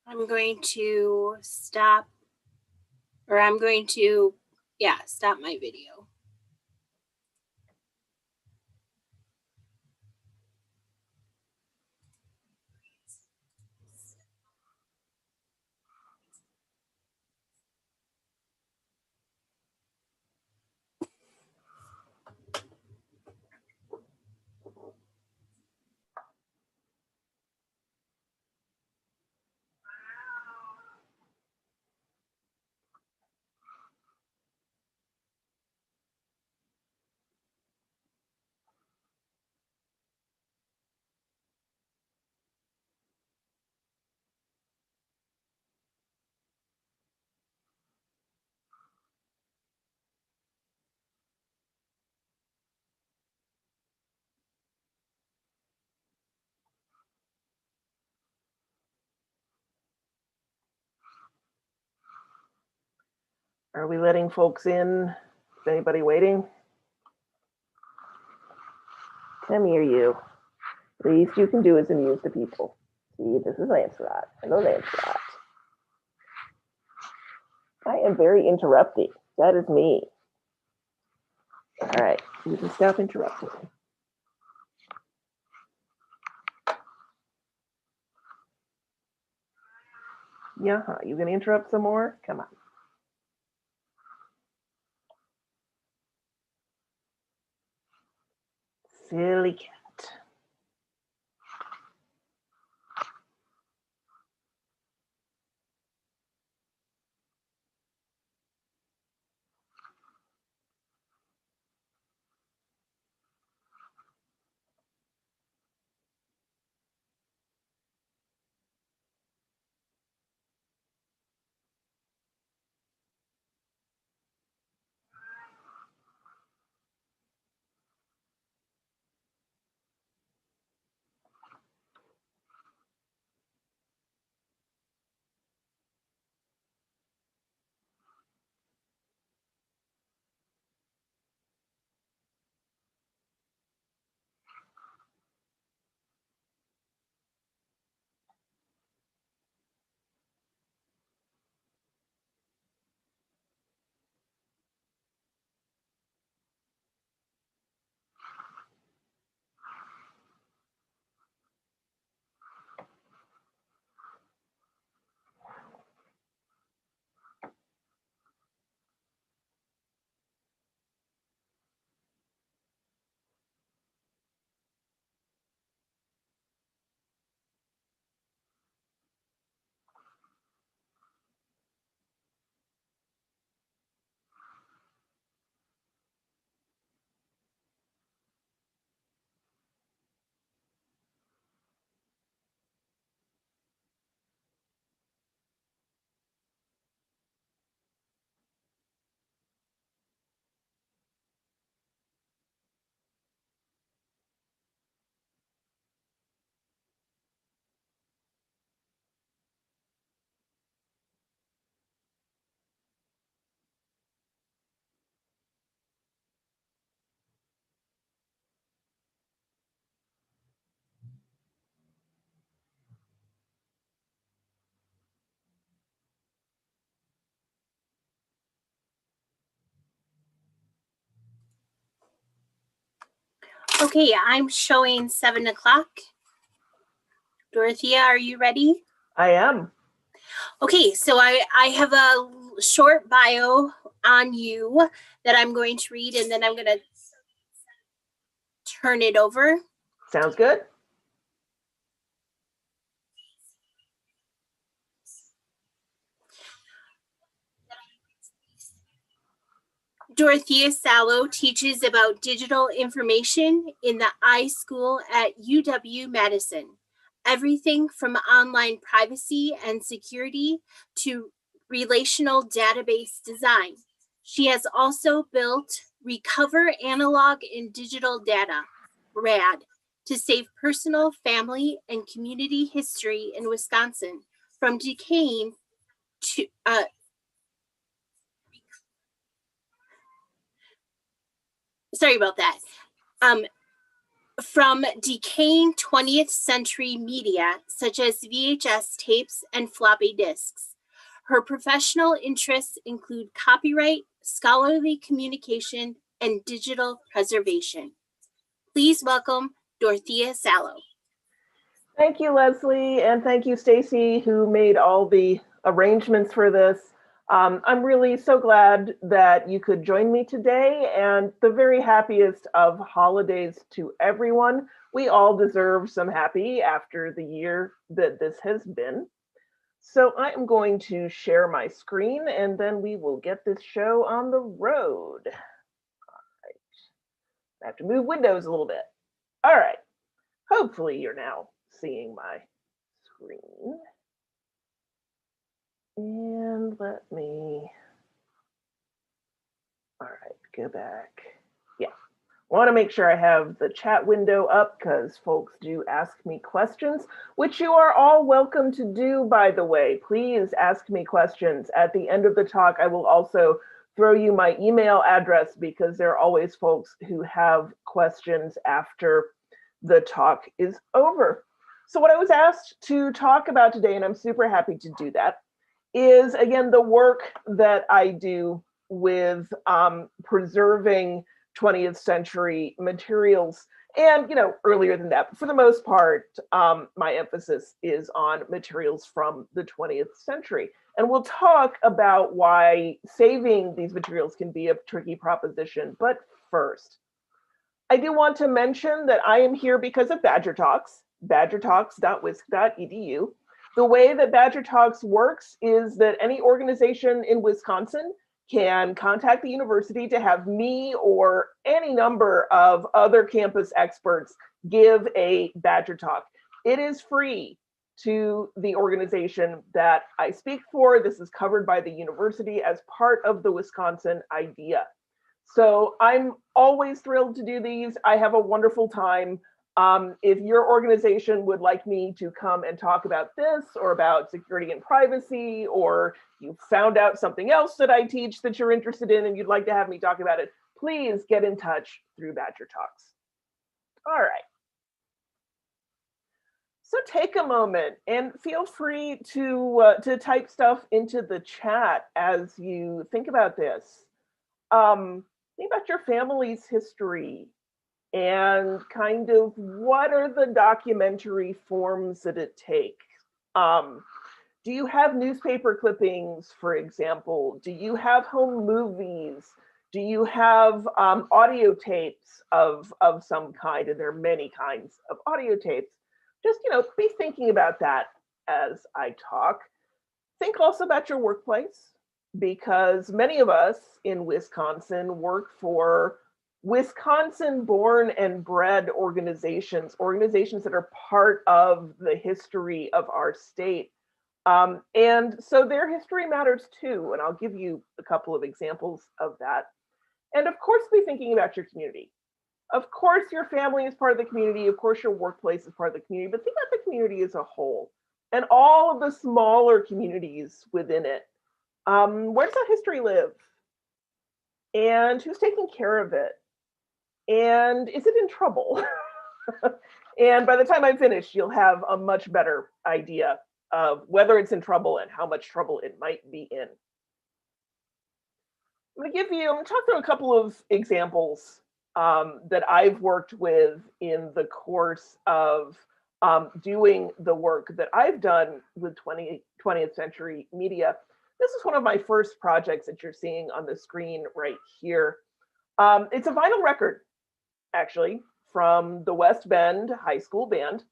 I'm going to stop, or I'm going to, stop my video. Are we letting folks in? Is anybody waiting? Come here, you. The least you can do is amuse the people. See, this is Lancelot. Hello, Lancelot. I am very interrupting. That is me. All right, you can stop interrupting. Yeah, you gonna interrupt some more? Come on. Silly cat. Okay, I'm showing 7 o'clock. Dorothea, are you ready? I am. Okay, so I have a short bio on you that I'm going to read, and then I'm going to turn it over. Sounds good. Dorothea Salo teaches about digital information in the iSchool at UW-Madison. Everything from online privacy and security to relational database design. She has also built Recover Analog and Digital Data, RAD, to save personal, family, and community history in Wisconsin from decaying to sorry about that. from decaying 20th century media such as VHS tapes and floppy disks. Her professional interests include copyright, scholarly communication, and digital preservation. Please welcome Dorothea Salo. Thank you, Leslie, and thank you, Stacy, who made all the arrangements for this. I'm really so glad that you could join me today, and the very happiest of holidays to everyone. We all deserve some happy after the year that this has been. So I am going to share my screen, and then we will get this show on the road. All right. I have to move windows a little bit. All right. Hopefully you're now seeing my screen. And let me, all right, go back. Yeah, want to make sure I have the chat window up because folks do ask me questions, which you are all welcome to do, by the way. Please ask me questions. At the end of the talk, I will also throw you my email address because there are always folks who have questions after the talk is over. So what I was asked to talk about today, and I'm super happy to do that, is again the work that I do with preserving 20th century materials. And earlier than that, but for the most part, my emphasis is on materials from the 20th century. And we'll talk about why saving these materials can be a tricky proposition. But first, I do want to mention that I am here because of Badger Talks, badgertalks.wisc.edu. The way that Badger Talks works is that any organization in Wisconsin can contact the university to have me or any number of other campus experts give a Badger Talk. It is free to the organization that I speak for. This is covered by the university as part of the Wisconsin idea. So I'm always thrilled to do these. I have a wonderful time. If your organization would like me to come and talk about this or about security and privacy, or you found out something else that I teach that you're interested in and you'd like to have me talk about it, please get in touch through Badger Talks. All right. So take a moment and feel free to type stuff into the chat as you think about this. Think about your family's history and kind of what are the documentary forms that it takes. Do you have newspaper clippings, for example? Do you have home movies? Do you have audio tapes of some kind? And there are many kinds of audio tapes. Just, be thinking about that as I talk. Think also about your workplace, because many of us in Wisconsin work for Wisconsin-born and bred organizations that are part of the history of our state. And so their history matters too, and I'll give you a couple of examples of that. And of course, be thinking about your community. Of course, your family is part of the community. Of course, your workplace is part of the community, but think about the community as a whole and all of the smaller communities within it. Where does that history live? And who's taking care of it? And is it in trouble? And by the time I'm finished, you'll have a much better idea of whether it's in trouble and how much trouble it might be in. I'm going to talk through a couple of examples that I've worked with in the course of doing the work that I've done with 20th century media. This is one of my first projects that you're seeing on the screen right here. It's a vinyl record, actually, from the West Bend High School Band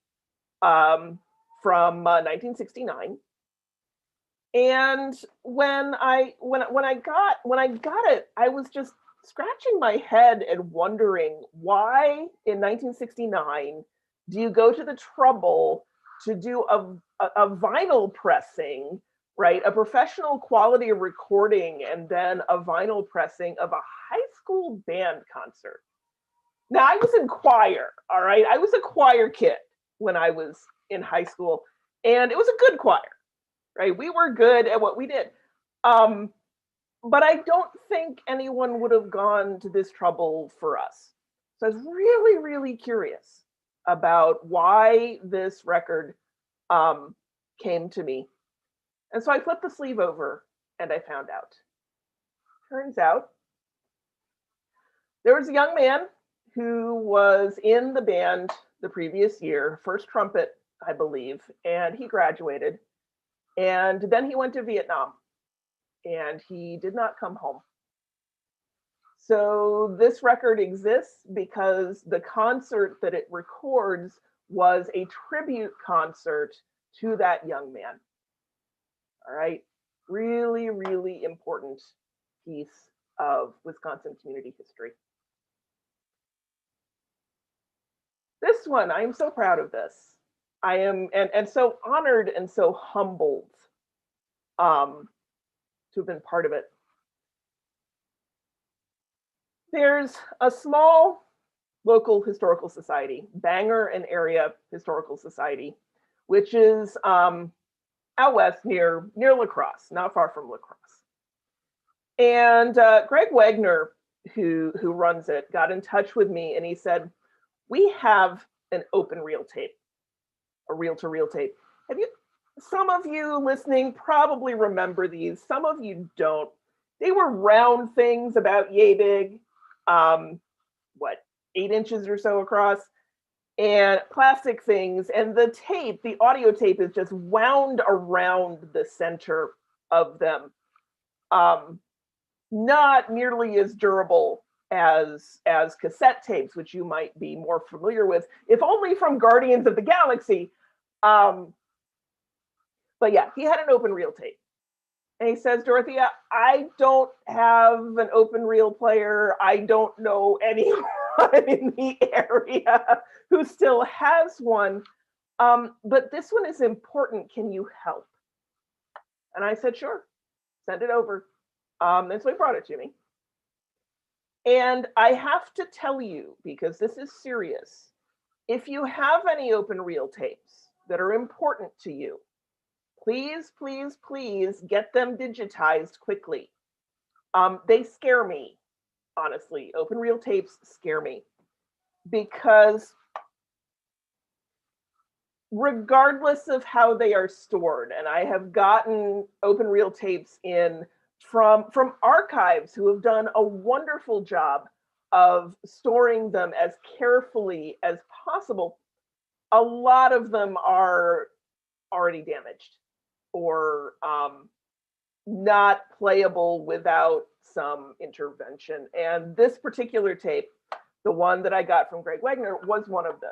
from 1969. And when I got it, I was just scratching my head and wondering why in 1969 do you go to the trouble to do a vinyl pressing, right? A professional quality recording and then a vinyl pressing of a high school band concert. Now I was in choir, all right? I was a choir kid when I was in high school, and it was a good choir, right? We were good at what we did. But I don't think anyone would have gone to this trouble for us. So I was really, really curious about why this record came to me. And so I flipped the sleeve over and I found out. Turns out there was a young man who was in the band the previous year, first trumpet, I believe, and he graduated. And then he went to Vietnam and he did not come home. So this record exists because the concert that it records was a tribute concert to that young man. All right, really, really important piece of Wisconsin community history. This one, I am so proud of this. I am and so honored and so humbled to have been part of it. There's a small local historical society, Bangor and Area Historical Society, which is out west near La Crosse, not far from La Crosse. And Greg Wagner, who runs it, got in touch with me and he said, we have an open reel tape, a reel-to-reel tape. Some of you listening probably remember these, some of you don't. They were round things about yay big, 8 inches or so across, and plastic things. And the tape, the audio tape, is just wound around the center of them. Not nearly as durable as cassette tapes, which you might be more familiar with, if only from Guardians of the Galaxy. But yeah, he had an open reel tape. And he says, Dorothea, I don't have an open reel player. I don't know anyone in the area who still has one. But this one is important. Can you help? And I said, sure, send it over. And so he brought it to me. And I have to tell you, because this is serious, if you have any open reel tapes that are important to you, please, please, please get them digitized quickly. They scare me, honestly. Open reel tapes scare me because regardless of how they are stored, and I have gotten open reel tapes in from archives who have done a wonderful job of storing them as carefully as possible, a lot of them are already damaged or not playable without some intervention. And this particular tape, the one that I got from Greg Wagner, was one of those.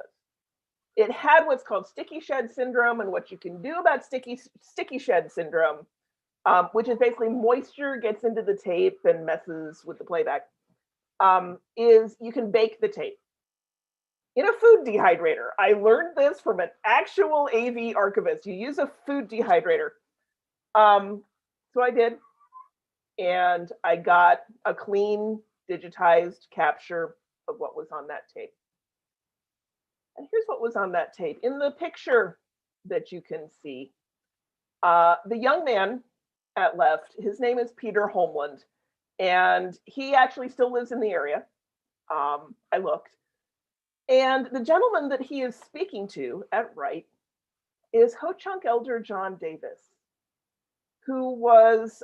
It had what's called sticky shed syndrome, and what you can do about sticky shed syndrome, which is basically moisture gets into the tape and messes with the playback, is you can bake the tape in a food dehydrator. I learned this from an actual AV archivist. You use a food dehydrator. So I did, and I got a clean digitized capture of what was on that tape. And here's what was on that tape. In the picture that you can see, the young man at left, his name is Peder Holmlund, and he actually still lives in the area. I looked. And the gentleman that he is speaking to at right is Ho-Chunk Elder John Davis, who was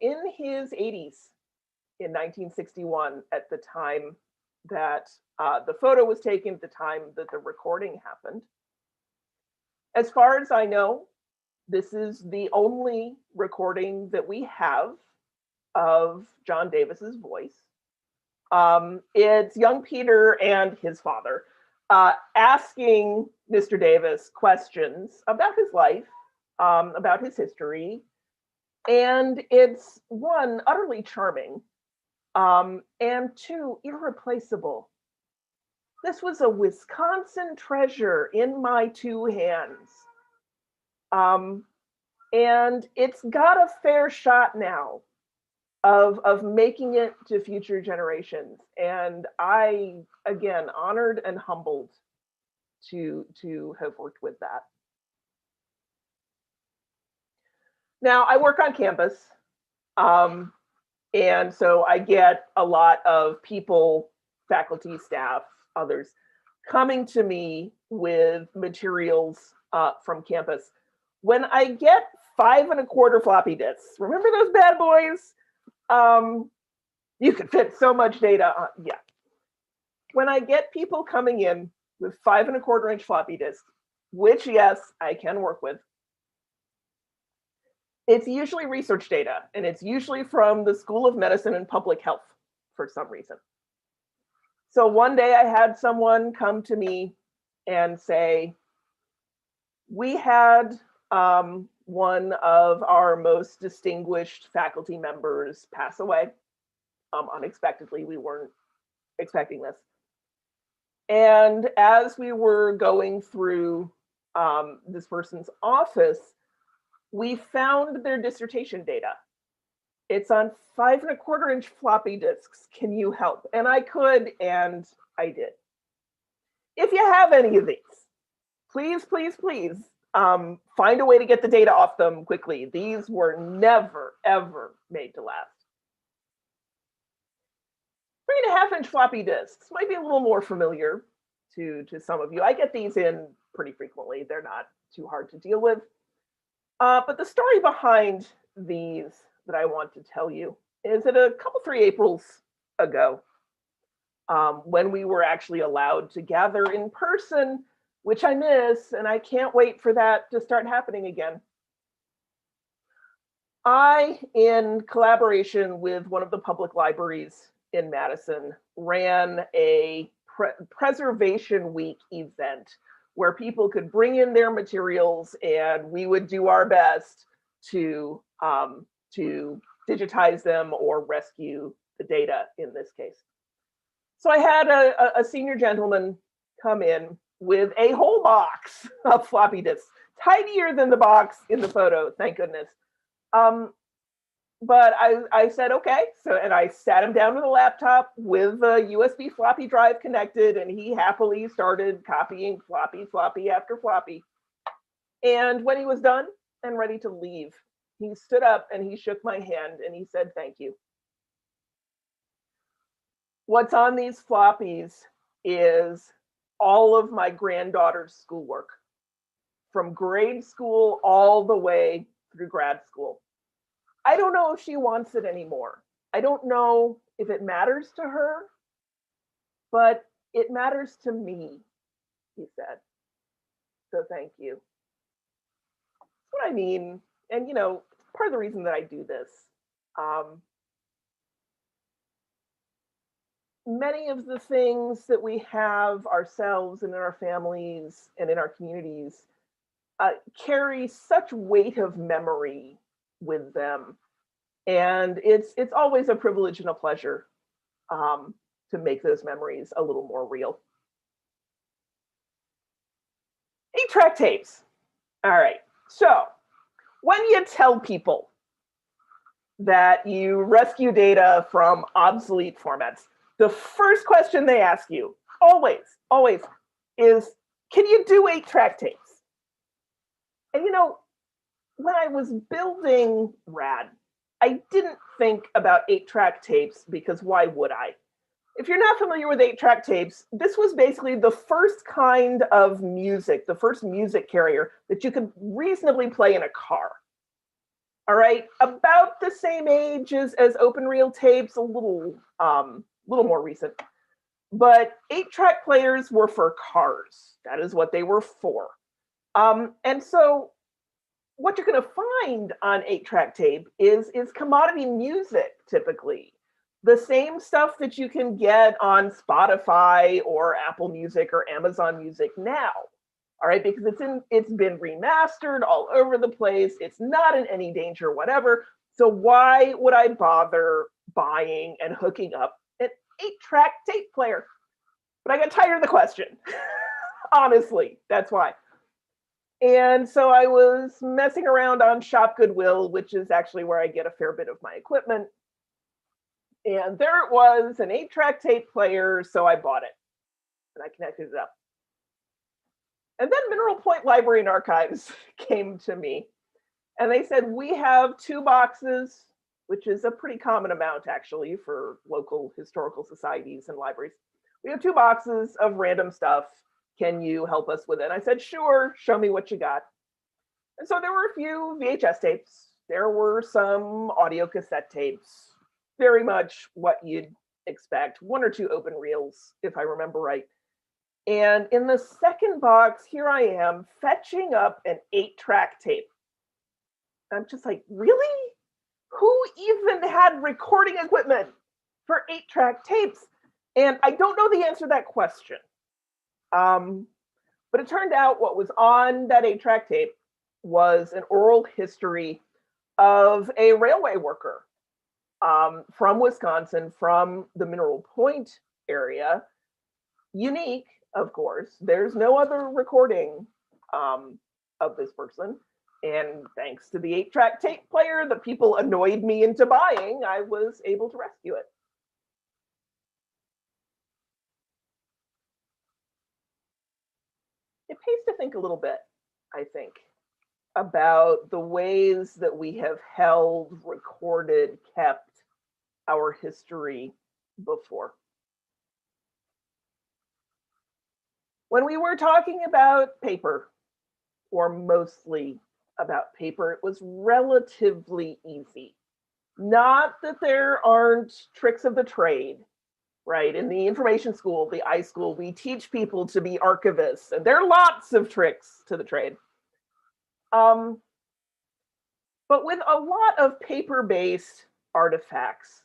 in his 80s in 1961 at the time that the photo was taken, at the time that the recording happened. As far as I know, this is the only recording that we have of John Davis's voice. It's young Peter and his father asking Mr. Davis questions about his life, about his history, and it's one, utterly charming, and two, irreplaceable. This was a Wisconsin treasure in my two hands. And it's got a fair shot now of making it to future generations. And I, again, honored and humbled to have worked with that. Now, I work on campus, and so I get a lot of people, faculty, staff, others, coming to me with materials from campus. When I get 5 1/4 floppy disks, remember those bad boys? You could fit so much data on, yeah. When I get people coming in with 5 1/4 floppy disks, which yes, I can work with, it's usually research data, and it's usually from the School of Medicine and Public Health for some reason. So one day I had someone come to me and say, we had one of our most distinguished faculty members pass away unexpectedly. We weren't expecting this. And as we were going through this person's office, we found their dissertation data. It's on 5 1/4 floppy disks. Can you help? And I could, and I did. If you have any of these, please, please, please find a way to get the data off them quickly. These were never, ever made to last. 3 1/2 floppy disks might be a little more familiar to some of you. I get these in pretty frequently. They're not too hard to deal with. But the story behind these that I want to tell you is that a couple 3 Aprils ago, when we were actually allowed to gather in person, which I miss, and I can't wait for that to start happening again. I, in collaboration with one of the public libraries in Madison, ran a Preservation Week event where people could bring in their materials and we would do our best to digitize them or rescue the data in this case. So I had a senior gentleman come in with a whole box of floppy disks, tinier than the box in the photo, thank goodness. But I said, okay. So, and I sat him down with a laptop with a USB floppy drive connected, and he happily started copying floppy after floppy. And when he was done and ready to leave, he stood up and he shook my hand and he said, thank you. What's on these floppies is all of my granddaughter's schoolwork, from grade school all the way through grad school. I don't know if she wants it anymore. I don't know if it matters to her, but it matters to me, he said. So thank you. That's what I mean. And, you know, part of the reason that I do this, many of the things that we have ourselves and in our families and in our communities carry such weight of memory with them. And it's always a privilege and a pleasure to make those memories a little more real. 8-track tapes. All right. So when you tell people that you rescue data from obsolete formats, the first question they ask you, always, is, can you do 8-track tapes? And you know, when I was building RAD, I didn't think about 8-track tapes because why would I? If you're not familiar with 8-track tapes, this was basically the first kind of music, the first music carrier that you could reasonably play in a car. All right, about the same age as open reel tapes, a little more recent. But 8-track players were for cars. That is what they were for. And so what you're going to find on 8-track tape is commodity music, typically. The same stuff that you can get on Spotify or Apple Music or Amazon Music now. All right, because it's been remastered all over the place. It's not in any danger, whatever. So why would I bother buying and hooking up an 8-track tape player? But I got tired of the question. Honestly, that's why. And so I was messing around on Shop Goodwill, which is actually where I get a fair bit of my equipment. And there it was, an 8-track tape player, so I bought it. And I connected it up. And then Mineral Point Library and Archives came to me. And they said, we have 2 boxes, which is a pretty common amount, actually, for local historical societies and libraries. We have 2 boxes of random stuff. Can you help us with it? And I said, sure, show me what you got. And so there were a few VHS tapes. There were some audio cassette tapes, very much what you'd expect, 1 or 2 open reels, if I remember right. And in the second box, here I am fetching up an 8-track tape. I'm just like, really? Who even had recording equipment for 8-track tapes? And I don't know the answer to that question. But it turned out what was on that 8-track tape was an oral history of a railway worker from Wisconsin, from the Mineral Point area. Unique, of course. There's no other recording of this person. And thanks to the 8-track tape player that people annoyed me into buying, I was able to rescue it. It pays to think a little bit, I think, about the ways that we have held, recorded, kept our history before. When we were talking about paper, or mostly about paper, it was relatively easy. Not that there aren't tricks of the trade, right? In the information school, the iSchool, we teach people to be archivists, and there are lots of tricks to the trade. But with a lot of paper-based artifacts,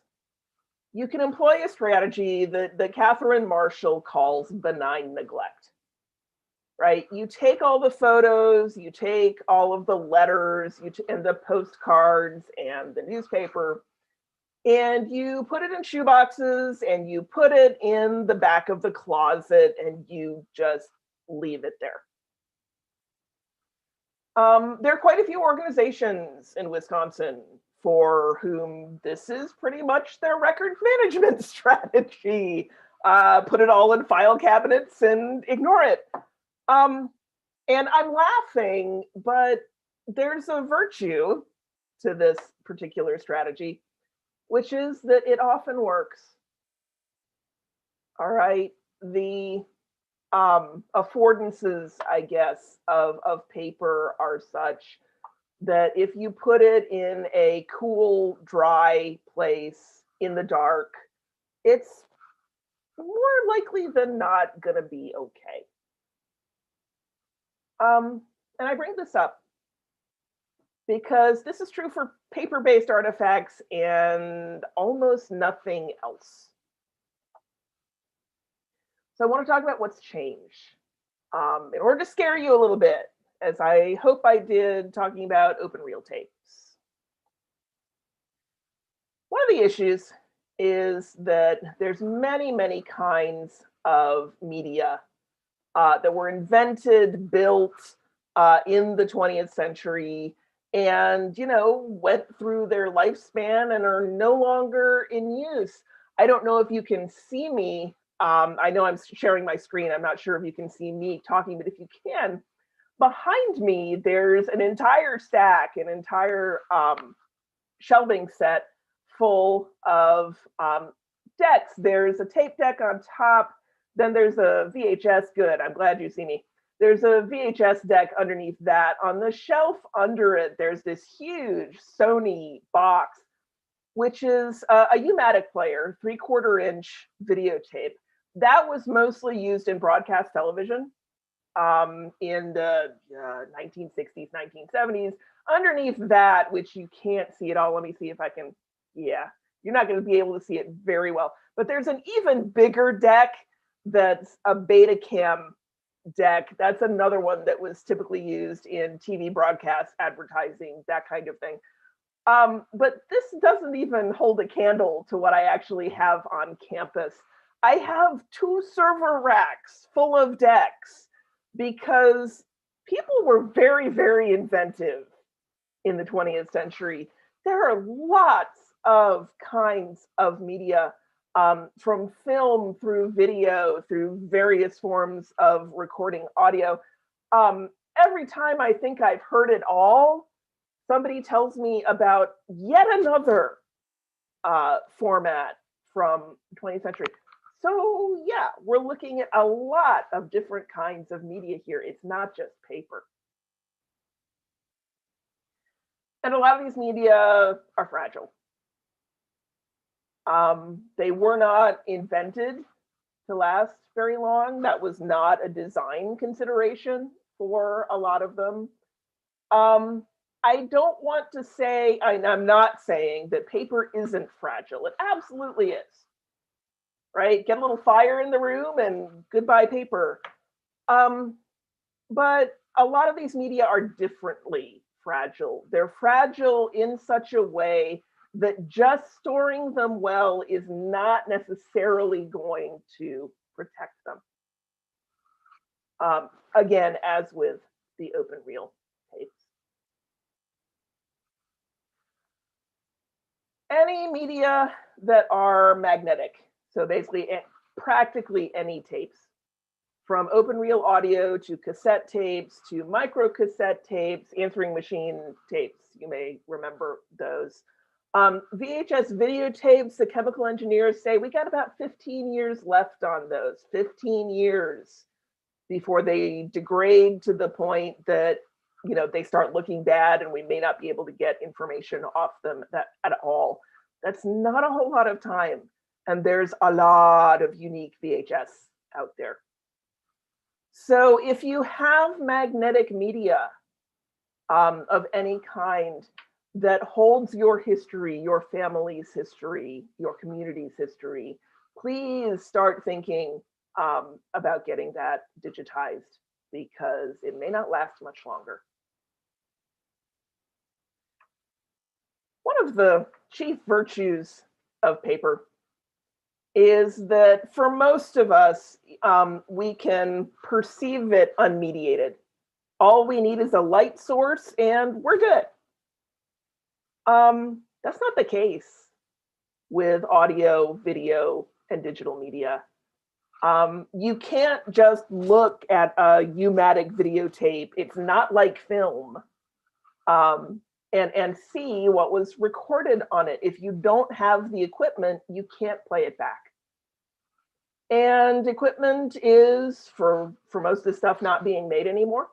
you can employ a strategy that Catherine Marshall calls benign neglect, right? You take all the photos, you take all of the letters, and the postcards and the newspaper, and you put it in shoeboxes and you put it in the back of the closet and you just leave it there. There are quite a few organizations in Wisconsin for whom this is pretty much their record management strategy. Put it all in file cabinets and ignore it. And I'm laughing, but there's a virtue to this particular strategy, which is that it often works. All right, the affordances, I guess, of paper are such that if you put it in a cool, dry place in the dark, it's more likely than not gonna be okay. And I bring this up because this is true for paper-based artifacts and almost nothing else. So I want to talk about what's changed in order to scare you a little bit, as I hope I did talking about open reel tapes. One of the issues is that there's many kinds of media that were invented, built in the 20th century, and went through their lifespan and are no longer in use. I don't know if you can see me. I know I'm sharing my screen. I'm not sure if you can see me talking, but if you can, behind me, there's an entire stack, an entire shelving set full of decks. There's a tape deck on top. Then there's a VHS. Good. I'm glad you see me. There's a VHS deck underneath that. On the shelf under it, there's this huge Sony box, which is a U-Matic player, 3/4-inch videotape. That was mostly used in broadcast television in the 1960s, 1970s. Underneath that, which you can't see at all, let me see if I can, yeah, you're not going to be able to see it very well, but there's an even bigger deck that's a Betacam deck. That's another one that was typically used in TV broadcast advertising, that kind of thing. But this doesn't even hold a candle to what I actually have on campus. I have 2 server racks full of decks because people were very inventive in the 20th century. There are lots of kinds of media, from film through video, through various forms of recording audio. Every time I think I've heard it all, somebody tells me about yet another format from the 20th century. So yeah, we're looking at a lot of different kinds of media here. It's not just paper. And a lot of these media are fragile. They were not invented to last very long. That was not a design consideration for a lot of them. I don't want to say, I'm not saying that paper isn't fragile. It absolutely is, right? Get a little fire in the room and goodbye paper. But a lot of these media are differently fragile. They're fragile in such a way that just storing them well is not necessarily going to protect them. Again, as with the open reel tapes. Any media that are magnetic, so basically practically any tapes, from open reel audio to cassette tapes to micro cassette tapes, answering machine tapes, you may remember those. VHS videotapes, the chemical engineers say we got about 15 years left on those, 15 years before they degrade to the point that, you know, they start looking bad and we may not be able to get information off them at all. That's not a whole lot of time. And there's a lot of unique VHS out there. So if you have magnetic media of any kind that holds your history, your family's history, your community's history, please start thinking about getting that digitized, because it may not last much longer. One of the chief virtues of paper is that for most of us, we can perceive it unmediated. All we need is a light source and we're good. That's not the case with audio, video, and digital media. You can't just look at a U-Matic videotape. It's not like film. And see what was recorded on it. If you don't have the equipment, you can't play it back. And equipment is, for most of the stuff, not being made anymore.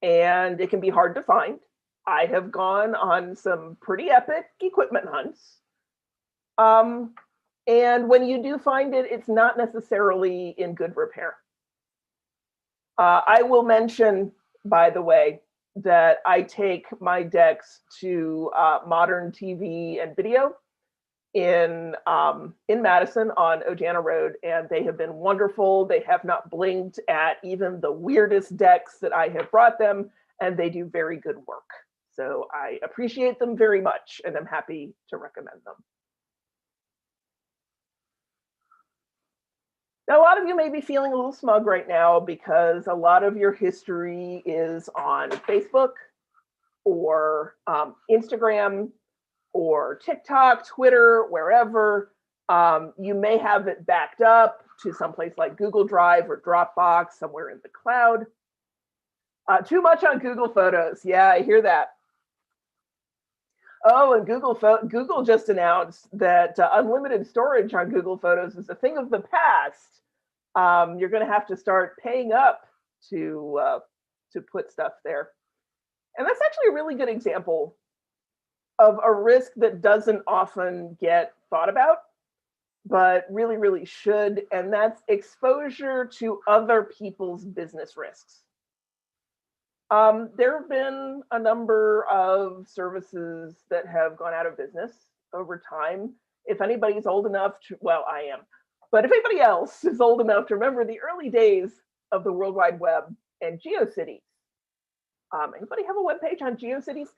And it can be hard to find. I have gone on some pretty epic equipment hunts. And when you do find it, it's not necessarily in good repair. I will mention, by the way, that I take my decks to Modern TV and Video in Madison on Ojana Road, and they have been wonderful. They have not blinked at even the weirdest decks that I have brought them, and they do very good work. So I appreciate them very much, and I'm happy to recommend them. Now, a lot of you may be feeling a little smug right now because a lot of your history is on Facebook or Instagram or TikTok, Twitter, wherever. You may have it backed up to someplace like Google Drive or Dropbox, somewhere in the cloud. Too much on Google Photos. Yeah, I hear that. Oh, and Google just announced that unlimited storage on Google Photos is a thing of the past. You're going to have to start paying up to put stuff there. And that's actually a really good example of a risk that doesn't often get thought about, but really, really should. And that's exposure to other people's business risks. There have been a number of services that have gone out of business over time. If anybody's old enough to, well, I am, but if anybody else is old enough to remember the early days of the World Wide Web and GeoCities. Anybody have a web page on GeoCities?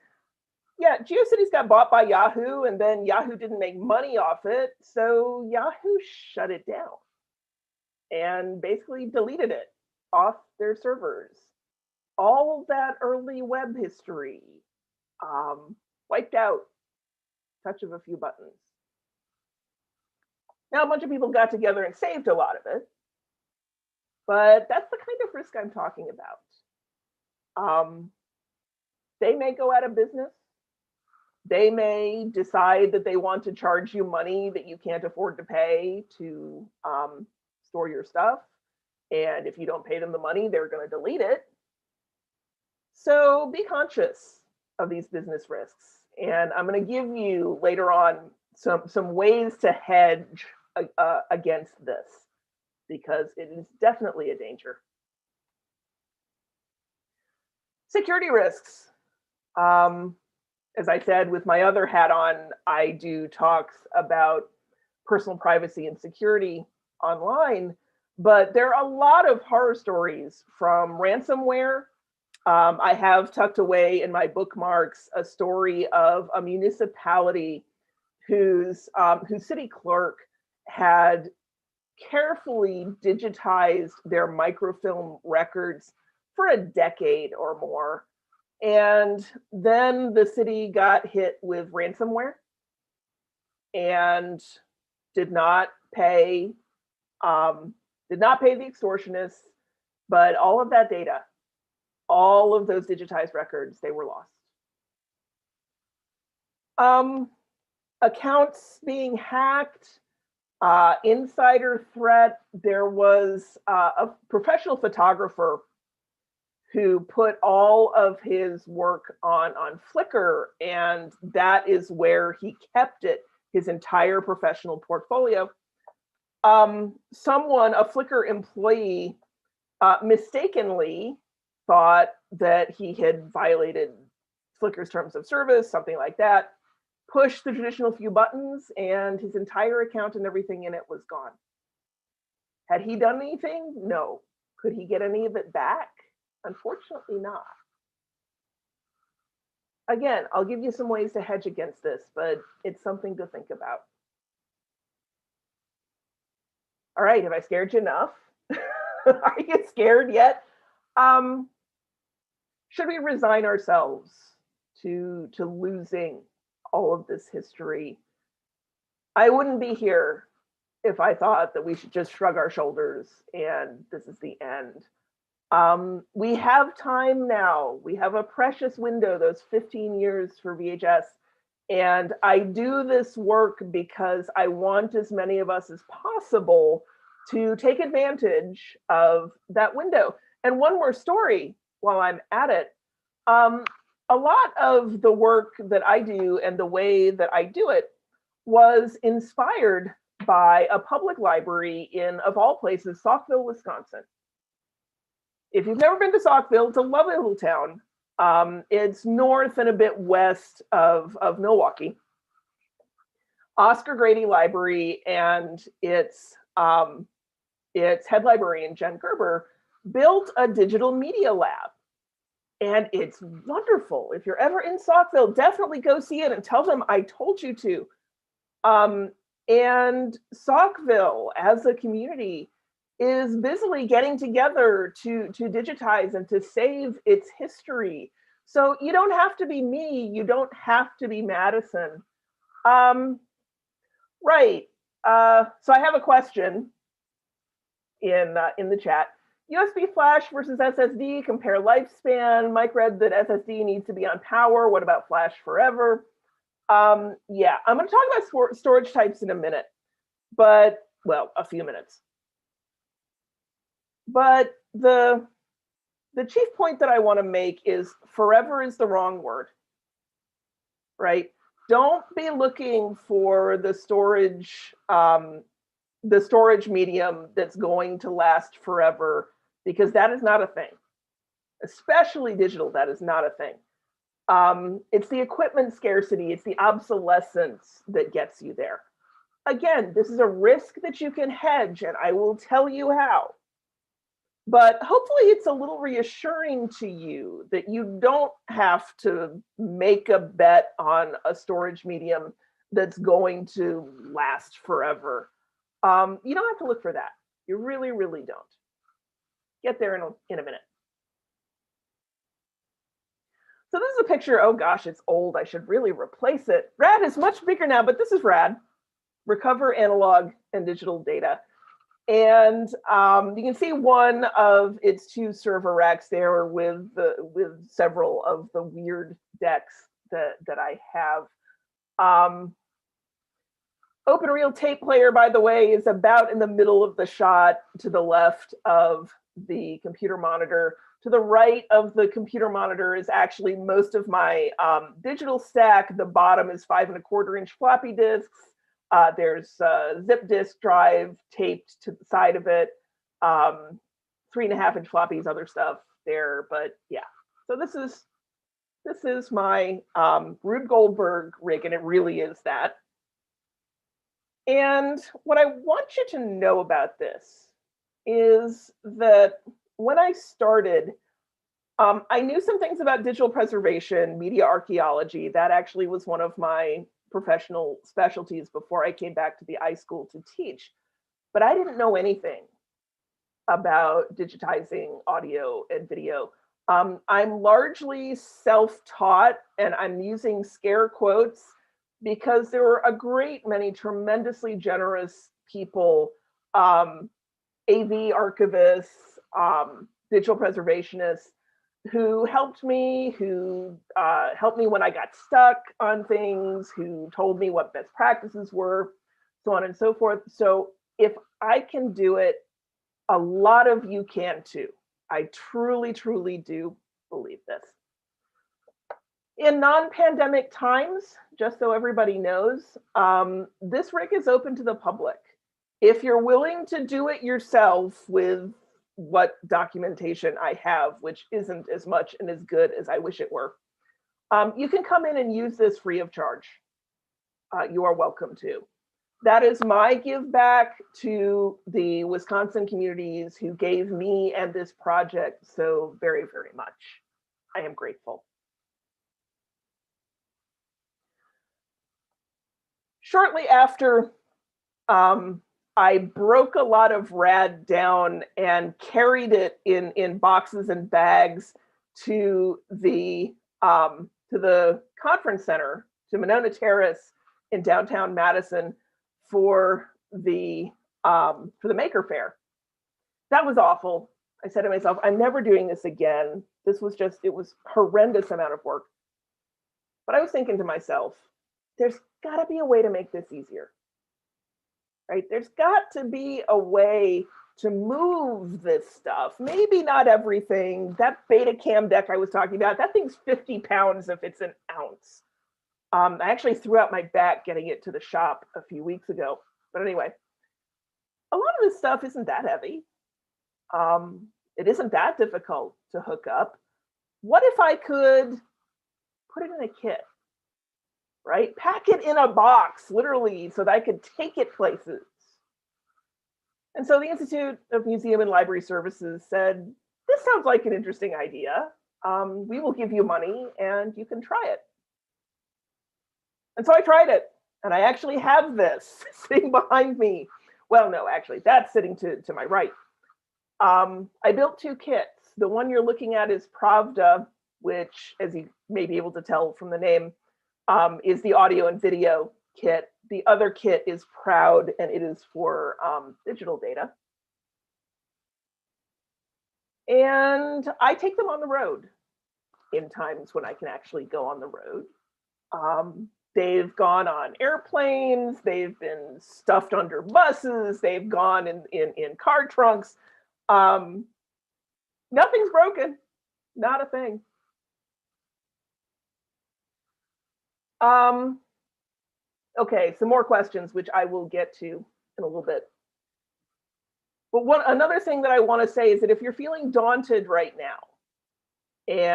Yeah, GeoCities got bought by Yahoo, and then Yahoo didn't make money off it, so Yahoo shut it down and basically deleted it off their servers. All that early web history wiped out, touch of a few buttons. Now, a bunch of people got together and saved a lot of it, but that's the kind of risk I'm talking about. They may go out of business. They may decide that they want to charge you money that you can't afford to pay to store your stuff. And if you don't pay them the money, they're going to delete it. So be conscious of these business risks. And I'm going to give you later on some ways to hedge against this, because it is definitely a danger. Security risks. As I said, with my other hat on, I do talks about personal privacy and security online, but there are a lot of horror stories from ransomware. I have tucked away in my bookmarks a story of a municipality whose city clerk had carefully digitized their microfilm records for a decade or more. And then the city got hit with ransomware and did not pay the extortionists, but all of that data, all of those digitized records, they were lost. Accounts being hacked, insider threat. There was a professional photographer who put all of his work on Flickr, and that is where he kept it, his entire professional portfolio. Someone, a Flickr employee, mistakenly thought that he had violated Flickr's terms of service, something like that, pushed the traditional few buttons, and his entire account and everything in it was gone. Had he done anything? No. Could he get any of it back? Unfortunately not. Again, I'll give you some ways to hedge against this, but it's something to think about. All right, have I scared you enough? Are you scared yet? Should we resign ourselves to losing all of this history? I wouldn't be here if I thought that we should just shrug our shoulders and this is the end. We have time now. We have a precious window, those 15 years for VHS. And I do this work because I want as many of us as possible to take advantage of that window. And one more story while I'm at it. A lot of the work that I do and the way that I do it was inspired by a public library in, of all places, Saukville, Wisconsin. If you've never been to Saukville, it's a lovely little town. It's north and a bit west of Milwaukee. Oscar Grady Library and its head librarian, Jen Gerber, built a digital media lab. And it's wonderful. If you're ever in Saukville, definitely go see it and tell them I told you to. And Saukville, as a community, is busily getting together to digitize and to save its history. So you don't have to be me. You don't have to be Madison. Right. So I have a question in the chat. USB flash versus SSD, compare lifespan. Mike read that SSD needs to be on power. What about flash forever? Yeah, I'm going to talk about storage types in a minute, but, well, a few minutes. But the chief point that I want to make is forever is the wrong word, right? Don't be looking for the storage medium that's going to last forever, because that is not a thing. Especially digital, that is not a thing. It's the equipment scarcity, it's the obsolescence that gets you there. Again, this is a risk that you can hedge, and I will tell you how. But hopefully it's a little reassuring to you that you don't have to make a bet on a storage medium that's going to last forever. You don't have to look for that. You really, really don't. Get there in a minute. So this is a picture. Oh gosh, it's old. I should really replace it. RAD is much bigger now, but this is RAD. Recover analog and digital data. And you can see one of its two server racks there with several of the weird decks that I have. Open reel tape player, by the way, is about in the middle of the shot to the left of the computer monitor. To the right of the computer monitor is actually most of my digital stack. The bottom is 5 1/4-inch floppy disks. There's a zip disk drive taped to the side of it. 3 1/2-inch floppies, other stuff there, but yeah. So this is my Rube Goldberg rig, and it really is that. And what I want you to know about this is that when I started, I knew some things about digital preservation, media archaeology. That actually was one of my professional specialties before I came back to the iSchool to teach. But I didn't know anything about digitizing audio and video. I'm largely self-taught, and I'm using scare quotes because there were a great many tremendously generous people, AV archivists, digital preservationists, who helped me when I got stuck on things, who told me what best practices were, so on and so forth. So if I can do it, a lot of you can too. I truly, truly do believe this. In non-pandemic times, just so everybody knows, this rig is open to the public. If you're willing to do it yourself with what documentation I have, which isn't as much and as good as I wish it were, you can come in and use this free of charge. You are welcome to. That is my give back to the Wisconsin communities who gave me and this project so very, very much. I am grateful. Shortly after, I broke a lot of RAD down and carried it in boxes and bags to the conference center, to Monona Terrace in downtown Madison for the Maker Faire. That was awful. I said to myself, I'm never doing this again. This was just, it was horrendous amount of work. But I was thinking to myself, there's got to be a way to make this easier, right? There's got to be a way to move this stuff. Maybe not everything. That Betacam deck I was talking about, that thing's 50 pounds if it's an ounce. I actually threw out my back getting it to the shop a few weeks ago. But anyway, a lot of this stuff isn't that heavy. It isn't that difficult to hook up. What if I could put it in a kit, right? Pack it in a box, literally, so that I could take it places. And so the Institute of Museum and Library Services said, this sounds like an interesting idea. We will give you money and you can try it. And so I tried it, and I actually have this sitting behind me. Well, no, actually, that's sitting to my right. I built 2 kits. The one you're looking at is Pravda, which, as you may be able to tell from the name, is the audio and video kit. The other kit is Proud, and it is for digital data. And I take them on the road in times when I can actually go on the road. They've gone on airplanes, they've been stuffed under buses, they've gone in car trunks. Nothing's broken, not a thing. Okay, some more questions, which I will get to in a little bit. But another thing that I want to say is that if you're feeling daunted right now,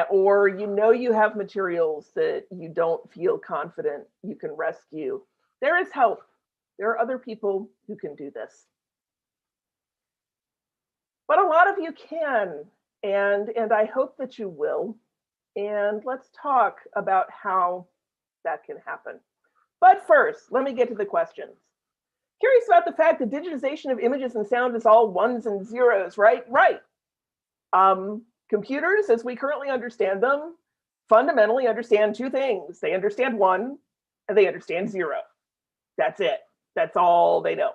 or you have materials that you don't feel confident you can rescue, there is help. There are other people who can do this. But a lot of you can, and I hope that you will. And let's talk about how that can happen. But first, let me get to the questions. Curious about the fact that digitization of images and sound is all ones and zeros, right? Right. Computers, as we currently understand them, fundamentally understand 2 things. They understand 1 and they understand 0. That's it. That's all they know.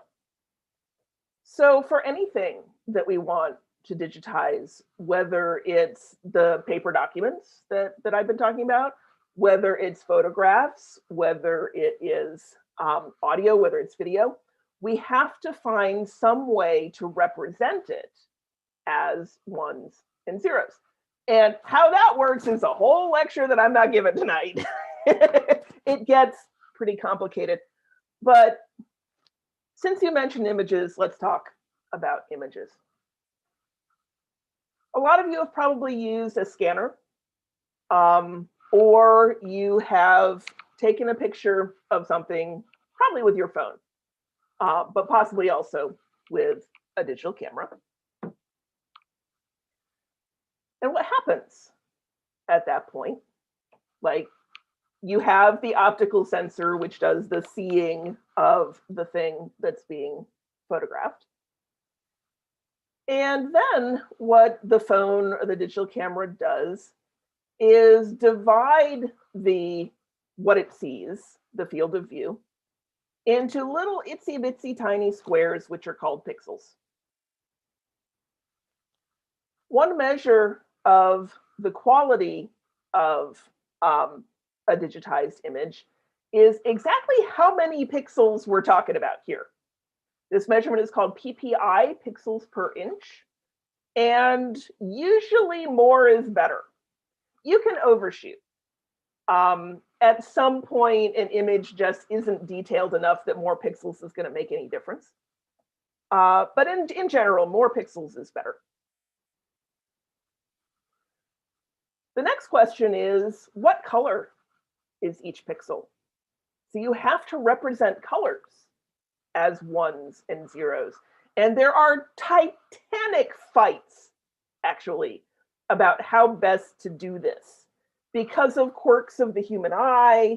So for anything that we want to digitize, whether it's the paper documents that I've been talking about, whether it's photographs, whether it is audio, whether it's video, we have to find some way to represent it as ones and zeros. And how that works is a whole lecture that I'm not giving tonight. It gets pretty complicated. But since you mentioned images, let's talk about images. A lot of you have probably used a scanner, or you have taken a picture of something, probably with your phone, but possibly also with a digital camera. And what happens at that point? Like, you have the optical sensor, which does the seeing of the thing that's being photographed. And then what the phone or the digital camera does is divide what it sees, the field of view, into little itsy bitsy tiny squares, which are called pixels. One measure of the quality of a digitized image is exactly how many pixels we're talking about here. This measurement is called PPI, pixels per inch, and usually more is better. You can overshoot. At some point, an image just isn't detailed enough that more pixels is going to make any difference. But in general, more pixels is better. The next question is, what color is each pixel? So you have to represent colors as ones and zeros. And there are titanic fights, actually, about how best to do this because of quirks of the human eye,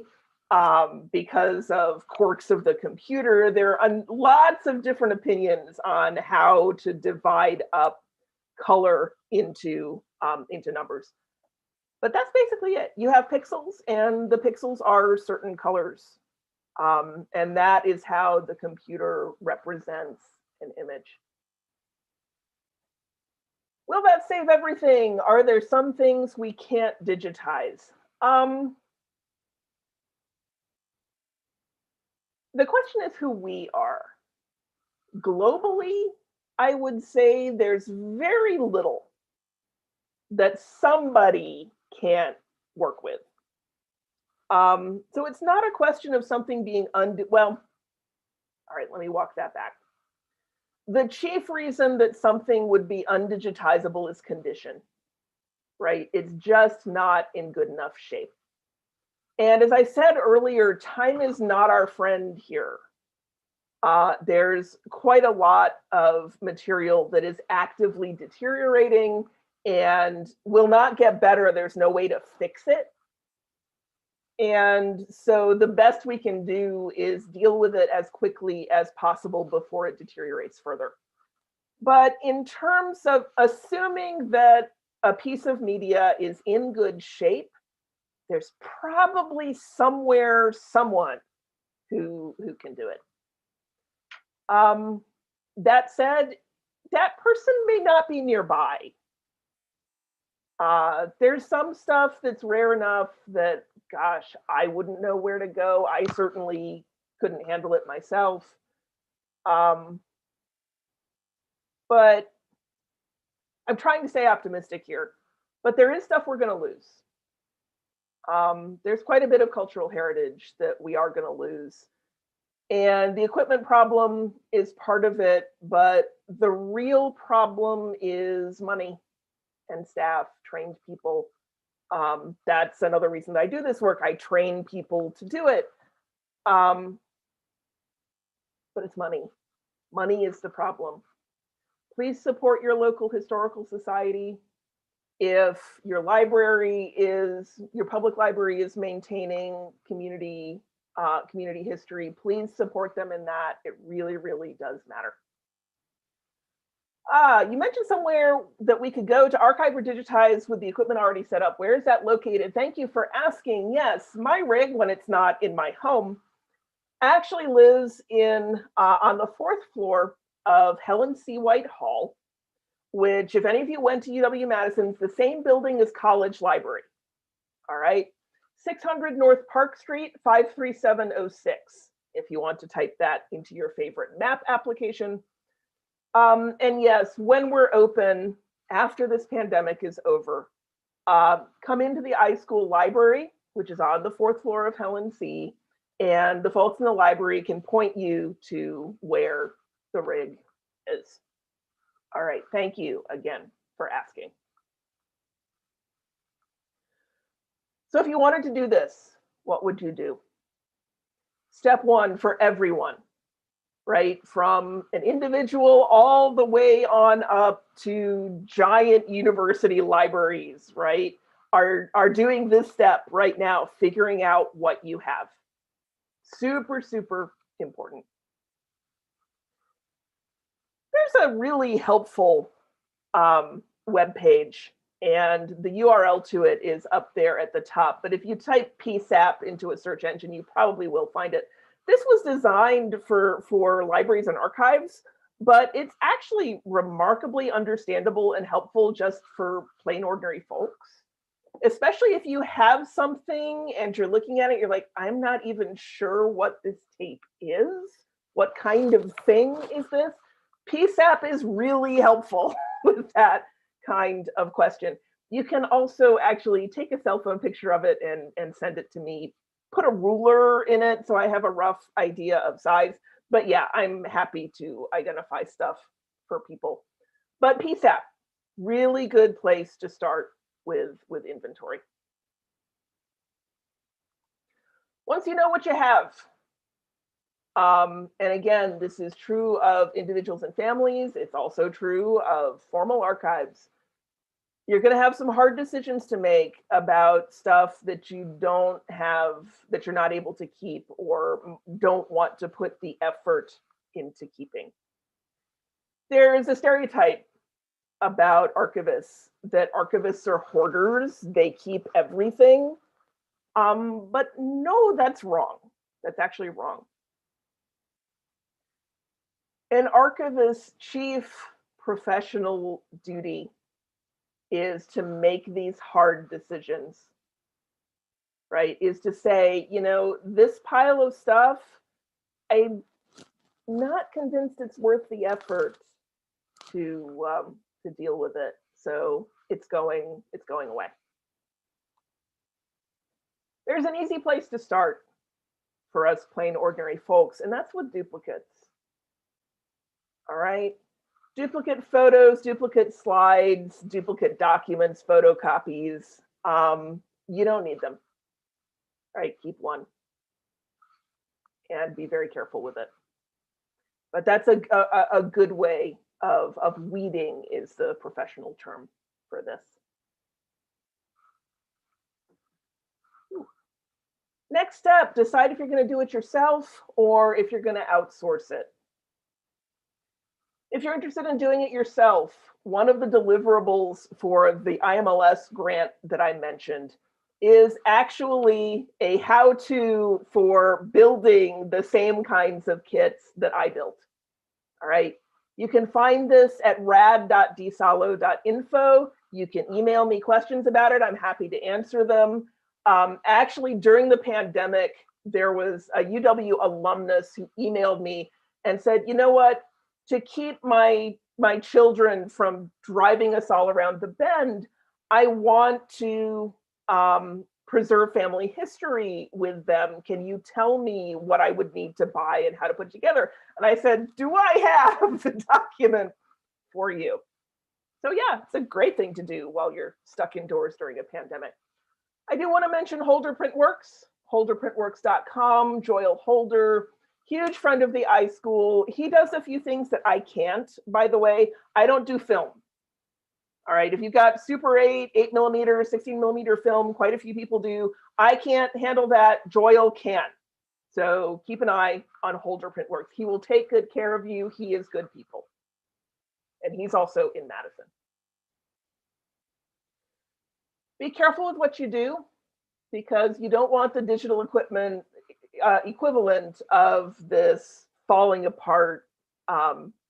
because of quirks of the computer. There are lots of different opinions on how to divide up color into numbers. But that's basically it. You have pixels, and the pixels are certain colors. And that is how the computer represents an image. Will that save everything? Are there some things we can't digitize? The question is who we are. Globally, I would say there's very little that somebody can't work with. So it's not a question of something being well, all right, let me walk that back. The chief reason that something would be undigitizable is condition, right? It's just not in good enough shape. And as I said earlier, time is not our friend here. There's quite a lot of material that is actively deteriorating and will not get better. There's no way to fix it. And so the best we can do is deal with it as quickly as possible before it deteriorates further. But in terms of assuming that a piece of media is in good shape, there's probably somewhere someone who can do it. That said, that person may not be nearby. There's some stuff that's rare enough that, gosh, I wouldn't know where to go. I certainly couldn't handle it myself. But I'm trying to stay optimistic here. But there is stuff we're going to lose. There's quite a bit of cultural heritage that we are going to lose. And the equipment problem is part of it, but the real problem is money and staff, trained people. That's another reason that I do this work. I train people to do it. But it's money. Money is the problem. Please support your local historical society. If your public library is maintaining community history, please support them in that. It really, really does matter. You mentioned somewhere that we could go to archive or digitize with the equipment already set up. Where is that located? Thank you for asking. Yes, my rig, when it's not in my home, actually lives on the 4th floor of Helen C. White Hall, which, if any of you went to UW-Madison, is the same building as College Library. All right. 600 North Park Street, 53706, if you want to type that into your favorite map application. And yes, when we're open, after this pandemic is over, come into the iSchool library, which is on the 4th floor of Helen C. And the folks in the library can point you to where the rig is. All right, thank you again for asking. So if you wanted to do this, what would you do? Step one for everyone, right? From an individual all the way on up to giant university libraries, right? Are doing this step right now, figuring out what you have. Super, super important. There's a really helpful web page, and the URL to it is up there at the top. But if you type PSAP into a search engine, you probably will find it. This was designed for libraries and archives, but it's actually remarkably understandable and helpful just for plain ordinary folks. Especially if you have something and you're looking at it, you're like, I'm not even sure what this tape is. What kind of thing is this? PSAP is really helpful with that kind of question. You can also actually take a cell phone picture of it and send it to me. Put a ruler in it so I have a rough idea of size. But yeah, I'm happy to identify stuff for people. But PSAP, really good place to start with inventory. Once you know what you have, and again, this is true of individuals and families, it's also true of formal archives, you're going to have some hard decisions to make about stuff that you don't have, that you're not able to keep or don't want to put the effort into keeping. There is a stereotype about archivists, that archivists are hoarders, they keep everything. But no, that's wrong. That's actually wrong. An archivist's chief professional duty is to make these hard decisions, right? Is to say, you know, this pile of stuff, I'm not convinced it's worth the effort to deal with it. So it's going away. There's an easy place to start for us plain ordinary folks, and that's with duplicates. All right, duplicate photos, duplicate slides, duplicate documents, photocopies. You don't need them. All right, keep one and be very careful with it. But that's a good way of weeding, is the professional term for this. Next step, decide if you're going to do it yourself or if you're going to outsource it. If you're interested in doing it yourself, one of the deliverables for the IMLS grant that I mentioned is actually a how-to for building the same kinds of kits that I built. All right. You can find this at rad.dsalo.info. You can email me questions about it. I'm happy to answer them. Actually, during the pandemic, there was a UW alumnus who emailed me and said, you know what, to keep my children from driving us all around the bend, I want to preserve family history with them. Can you tell me what I would need to buy and how to put together? And I said, do I have the document for you? So yeah, it's a great thing to do while you're stuck indoors during a pandemic. I do want to mention Holder Printworks, holderprintworks.com, Joel Holder, huge friend of the iSchool. He does a few things that I can't, by the way. I don't do film. All right, if you've got Super 8, 8mm, 16mm film, quite a few people do. I can't handle that. Joel can. So keep an eye on Holder Printworks. He will take good care of you. He is good people. And he's also in Madison. Be careful with what you do, because you don't want the digital equipment equivalent of this falling apart,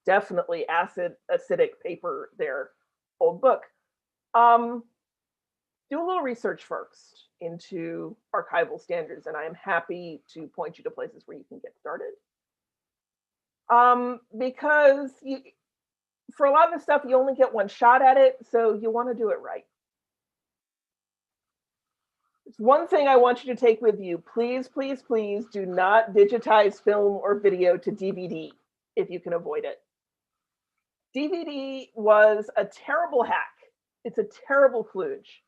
definitely acidic paper there, old book. do a little research first into archival standards, and I am happy to point you to places where you can get started. Because for a lot of the stuff, you only get one shot at it, so you want to do it right. It's one thing I want you to take with you. Please, please, please do not digitize film or video to DVD if you can avoid it. DVD was a terrible hack. It's a terrible kludge.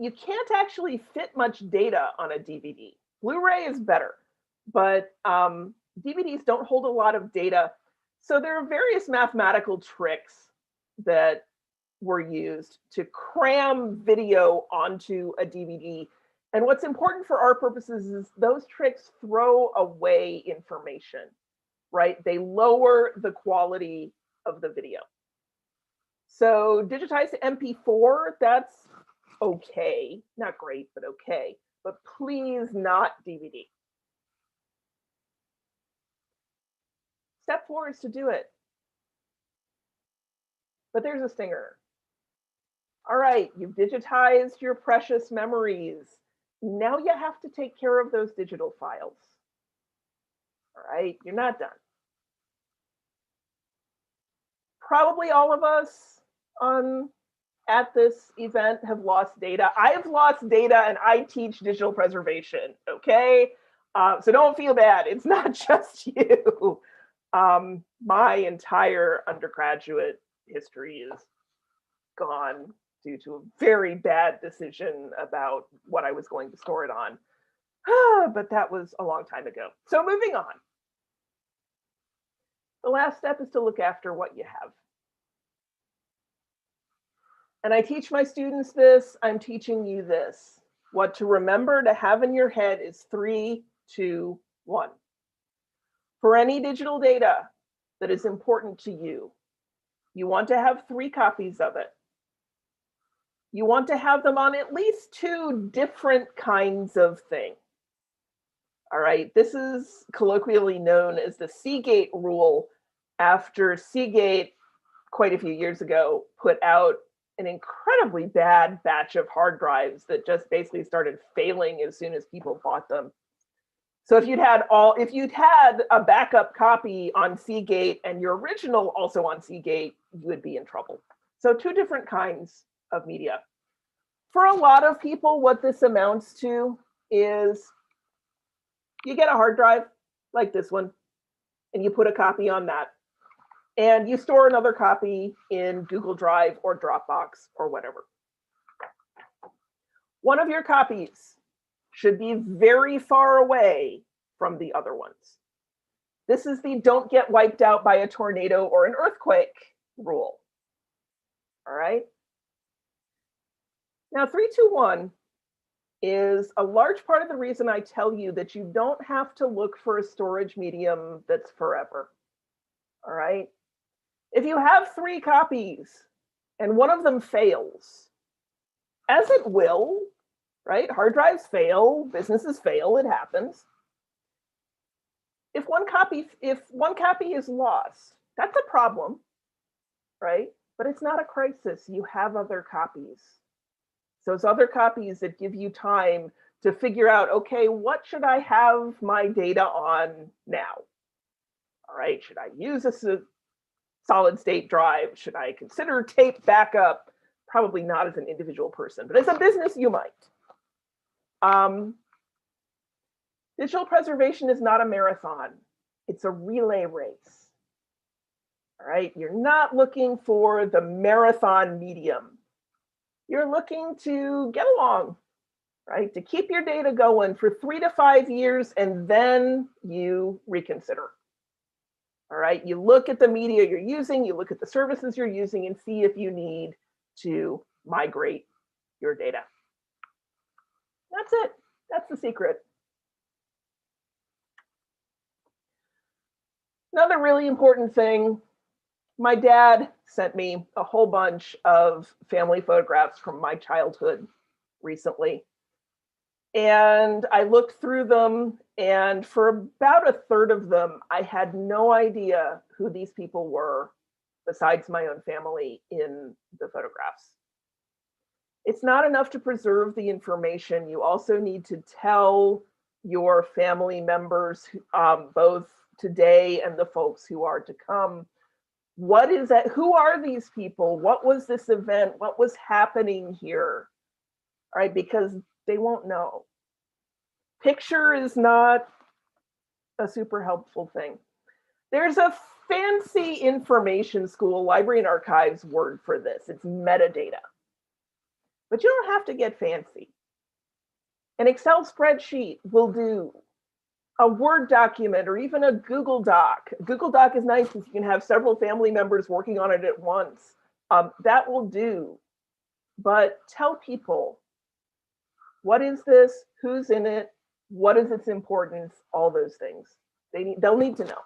You can't actually fit much data on a DVD. Blu-ray is better, but DVDs don't hold a lot of data. So there are various mathematical tricks that were used to cram video onto a DVD. And what's important for our purposes is those tricks throw away information, right? They lower the quality of the video. So digitized to MP4, that's okay. Not great, but okay. But please not DVD. Step 4 is to do it. But there's a stinger. All right, you've digitized your precious memories. Now you have to take care of those digital files. All right, you're not done. Probably all of us at this event have lost data. I have lost data and I teach digital preservation, okay? So don't feel bad, it's not just you. My entire undergraduate history is gone due to a very bad decision about what I was going to store it on. But that was a long time ago. So moving on. The last step is to look after what you have. And I teach my students this, I'm teaching you this. What to remember to have in your head is 3, 2, 1. For any digital data that is important to you, you want to have 3 copies of it. You want to have them on at least 2 different kinds of thing. All right, this is colloquially known as the Seagate rule after Seagate, quite a few years ago, put out an incredibly bad batch of hard drives that just basically started failing as soon as people bought them. So if you'd had a backup copy on Seagate and your original also on Seagate, you would be in trouble. So 2 different kinds of media. For a lot of people, what this amounts to is you get a hard drive like this one, and you put a copy on that. And you store another copy in Google Drive or Dropbox or whatever. One of your copies should be very far away from the other ones. This is the don't get wiped out by a tornado or an earthquake rule. All right. Now, 3, 2, 1 is a large part of the reason I tell you that you don't have to look for a storage medium that's forever. All right. If you have 3 copies and one of them fails, as it will, right? Hard drives fail, businesses fail, it happens. If one copy is lost, that's a problem, right? But it's not a crisis. You have other copies. So those other copies that give you time to figure out, okay, what should I have my data on now? All right, should I use a solid state drive? Should I consider tape backup? Probably not as an individual person, but as a business, you might. Digital preservation is not a marathon. It's a relay race. All right, you're not looking for the marathon medium. You're looking to get along, right? To keep your data going for 3 to 5 years, and then you reconsider. All right, you look at the media you're using, you look at the services you're using, and see if you need to migrate your data. That's it. That's the secret. Another really important thing, my dad sent me a whole bunch of family photographs from my childhood recently. And I looked through them, and for about 1/3 of them, I had no idea who these people were besides my own family in the photographs. It's not enough to preserve the information. You also need to tell your family members, both today and the folks who are to come, what is that? Who are these people? What was this event? What was happening here? All right, because they won't know. Picture is not a super helpful thing. There's a fancy information school, library and archives word for this. It's metadata. But you don't have to get fancy. An Excel spreadsheet will do. A Word document or even a Google Doc. Google Doc is nice because you can have several family members working on it at once. That will do. But tell people, what is this? Who's in it? What is its importance? All those things. They'll need to know.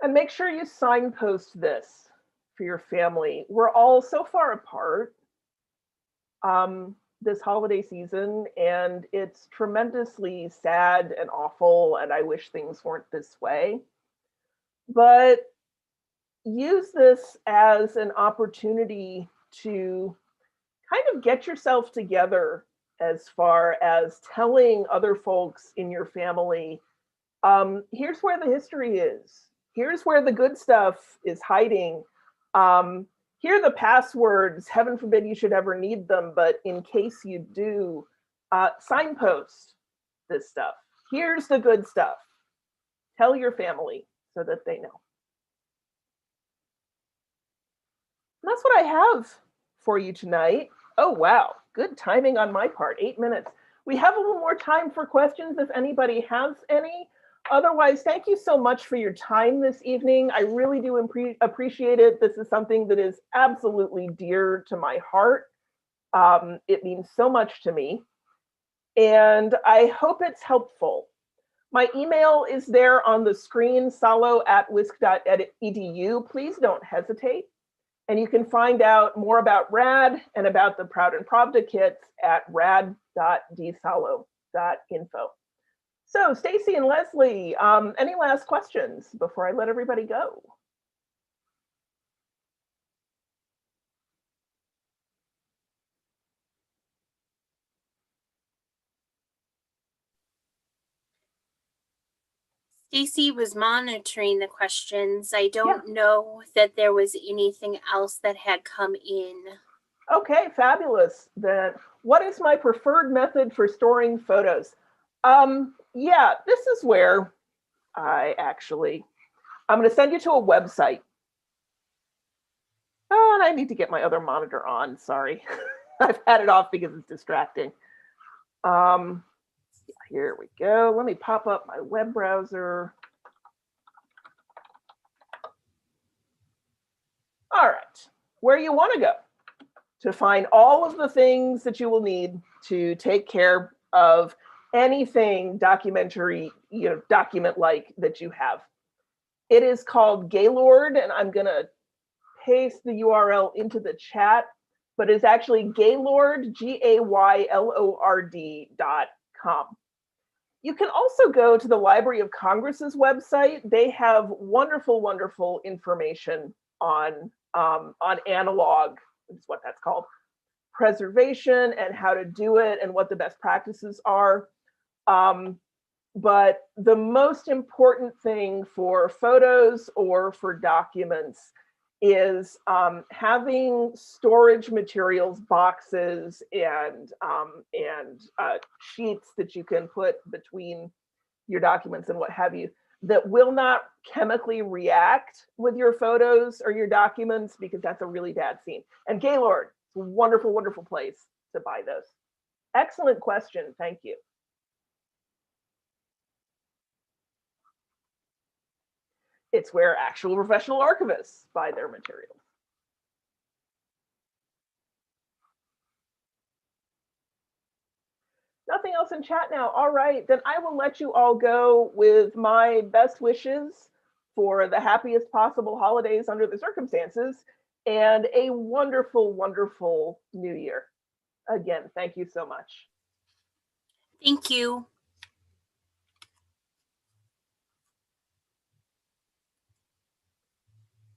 And make sure you signpost this for your family. We're all so far apart this holiday season, and it's tremendously sad and awful, and I wish things weren't this way. But use this as an opportunity to kind of get yourself together as far as telling other folks in your family, here's where the history is. Here's where the good stuff is hiding. Here are the passwords. Heaven forbid you should ever need them, but in case you do, signpost this stuff. Here's the good stuff. Tell your family so that they know. And that's what I have for you tonight. Oh, wow. Good timing on my part. 8 minutes. We have a little more time for questions if anybody has any. Otherwise, thank you so much for your time this evening. I really do appreciate it. This is something that is absolutely dear to my heart. It means so much to me. And I hope it's helpful. My email is there on the screen, salo@wisc.edu. Please don't hesitate. And you can find out more about RAD and about the Proud and Pravda kits at rad.dsalo.info. So Stacy and Leslie, any last questions before I let everybody go? Stacy was monitoring the questions. I don't know that there was anything else that had come in. Okay, fabulous. Then what is my preferred method for storing photos? Yeah, this is where I'm going to send you to a website. Oh, and I need to get my other monitor on, sorry. I've had it off because it's distracting. Here we go. Let me pop up my web browser. All right, where you want to go to find all of the things that you will need to take care of anything documentary, document-like that you have. It is called Gaylord, and I'm going to paste the URL into the chat, but it's actually Gaylord, GAYLORD.com. You can also go to the Library of Congress's website. They have wonderful, wonderful information on analog, is what that's called, preservation and how to do it and what the best practices are. But the most important thing for photos or for documents is having storage materials, boxes, and sheets that you can put between your documents and what have you, that will not chemically react with your photos or your documents, because that's a really bad scene. And Gaylord, it's a wonderful, wonderful place to buy those. Excellent question. Thank you. It's where actual professional archivists buy their materials. Nothing else in chat now. All right, then I will let you all go with my best wishes for the happiest possible holidays under the circumstances and a wonderful, wonderful new year. Again, thank you so much. Thank you.